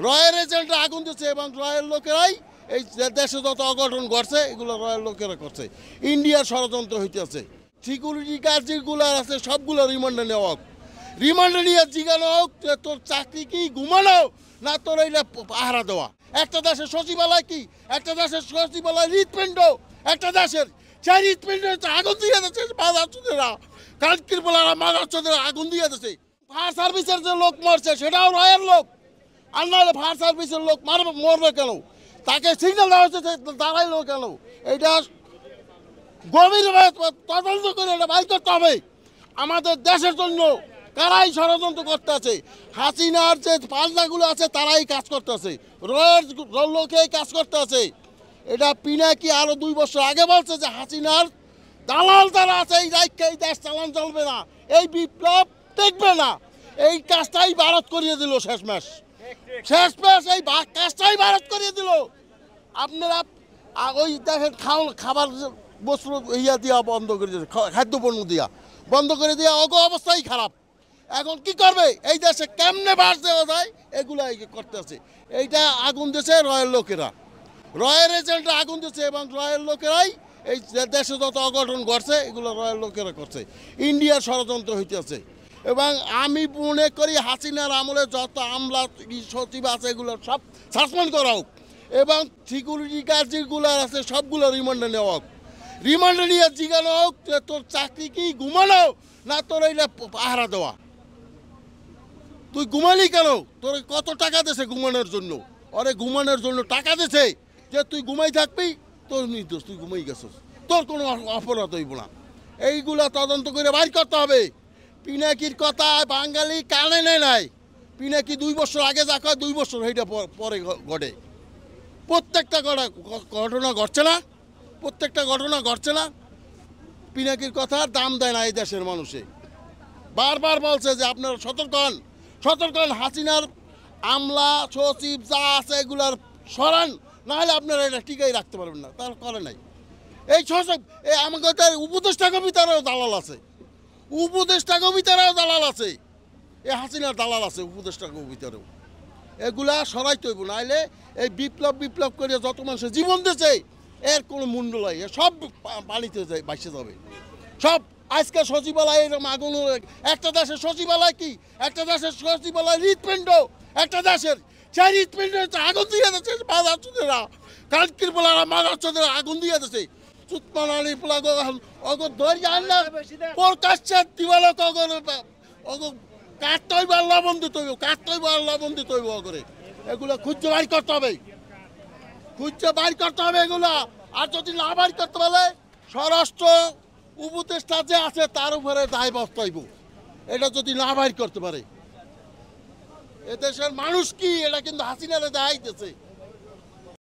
রয়ের এজেন্টরা আগুন দিচ্ছে এবং রয়ের লোকেরাই এই দেশে যত অঘটন ঘটছে এগুলো রয়ের লোকেরা করছে। ইন্ডিয়ার ষড়যন্ত্র হইতেছে। সিকিউরিটি গার্ড যেগুলো আছে সবগুলো রিমান্ডে নেওয়া হোক, রিমান্ডে নিয়ে জিজ্ঞানো হোক যে তোর চাকরি কি ঘুমানো না তোর এইটা পাহারা দেওয়া। একটা দেশের সচিবালয় কি, একটা দেশের সচিবালয় হৃৎপিণ্ড, একটা দেশের সেই হৃৎপিণ্ডে আগুন দিয়ে দিচ্ছে মাদারচোদেরা, কালকির বলারা মাদারচোদেরা আগুন দিয়ে দিচ্ছে। ফায়ার সার্ভিসের যে লোক মরছে সেটাও রয়ের লোক, আর নাহলে ফায়ার সার্ভিসের লোক মরবে কেন? তাকে সিগন্যাল দেওয়া হচ্ছে দাঁড়াইলো কেন? এইটা গভীরভাবে তদন্ত করে এটা বাইর করতে হবে। আমাদের দেশের জন্য কারাই ষড়যন্ত্র করতে আছে, হাসিনার যে পাল্লাগুলো আছে তারাই কাজ করতে আছে, রয়ের লোকেই কাজ করতে আছে। এটা পিনাকি আরও 2 বছর আগে বলছে যে হাসিনার দালাল যারা আছে এই রাজ্যে এই দেশ চালান চলবে না, এই বিপ্লব টিকবে না। এই কাজটাই ভারত করিয়ে দিল শেষমেশ এই কাজটাই ভারত করিয়ে দিল। আপনারা ওই দেখেন খাবার বস্ত্র ইয়া দিয়া বন্ধ করে দিয়েছে, খাদ্যপণ্য দিয়া বন্ধ করে দিয়া অবস্থাই খারাপ। এখন কি করবে? এই দেশে কেমনে বাস দেওয়া যায় এগুলো করতে আছে। এইটা আগুন দিয়েছে রয়ের লোকেরা, রয়ের এজেন্টরা আগুন দিচ্ছে এবং রয়ের লোকেরাই এই দেশে যত অঘটন ঘটছে এগুলো রয়ের লোকেরা করছে। ইন্ডিয়ার ষড়যন্ত্র হইতেছে এবং আমি মনে করি হাসিনার আমলে যত আমলা সচিব আছে এগুলো সব সাসপেন্ড করা হোক এবং সিকিউরিটি গার্ড যেগুলো আছে সবগুলো রিমান্ডে নেওয়া হোক, রিমান্ডে নিয়ে জিজ্ঞানো হোক যে তোর চাকরি কি ঘুমানো না তোর এইটা পাহারা দেওয়া। তুই ঘুমালি কেন? তোর কত টাকা দিয়েছে ঘুমানোর জন্য? ওরে ঘুমানোর জন্য টাকা দিয়েছে যে তুই ঘুমাই থাকবি, তোর নির্দোষ, তুই ঘুমাই গেছিস, তোর কোনো অপরাধ হইব না। এইগুলা তদন্ত করে বাইর করতে হবে। পিনাকির কথা বাঙালি কানে নেয় নাই। পিনাকি 2 বছর আগে যা কয় 2 বছর সেইটা পরে ঘটে। প্রত্যেকটা ঘটনা ঘটছে না, প্রত্যেকটা ঘটনা ঘটছে না। পিনাকির কথার দাম দেয় না এই দেশের মানুষে। বারবার বলছে যে আপনারা সতর্ক হন, হাসিনার আমলা সচিব যা আছে এগুলার সরান, নাহলে আপনারা এটা টিকাই রাখতে পারবেন না। তার করে নাই এই সচিব। এই আমাদের উপদেষ্টা কবিতারও দালাল আছে, উপদেষ্টা কবিতারও দালাল আছে, এই হাসিনার দালাল আছে উপদেষ্টা কবিতারও। এগুলা সরাইতে হইব, নাহলে এই বিপ্লব করে যত মানুষের জীবন দিয়েছে এর কোনো মূল্য নাই, সব পানিতে বাইসে যাবে সব। আজকে সচিবালয় এরকম আগুন, একটা দেশের সচিবালয় কি, একটা দেশের সচিবালয় হৃৎপিণ্ড, একটা দেশের সেই হৃৎপিণ্ডে আগুন দিয়ে দিচ্ছে মাদারচোদেরা, কালকির বলারা মাদারচোদেরা আগুন দিয়ে দিচ্ছে। চুতমান আলী পোলাগ অগর ধরি আন না প্রকাশ্যে দিবালক কাটতে হইব আল্লাহ বন্দিত হইব, কাটতে হইব আল্লাহ বন্দিত হইব করে। এগুলো খুঁজে বাইর করতে হবে, খুঁজে বাইর করতে হবে এগুলা। আর যদি না বাইর করতে পারলে স্বরাষ্ট্র উপদেষ্টা যে আছে তার উপরে দায়বদ্ধ হইব, এটা যদি না বাইর করতে পারে। এদেশের মানুষ কি এটা কিন্তু হাসিনারে দেখাইতেছে।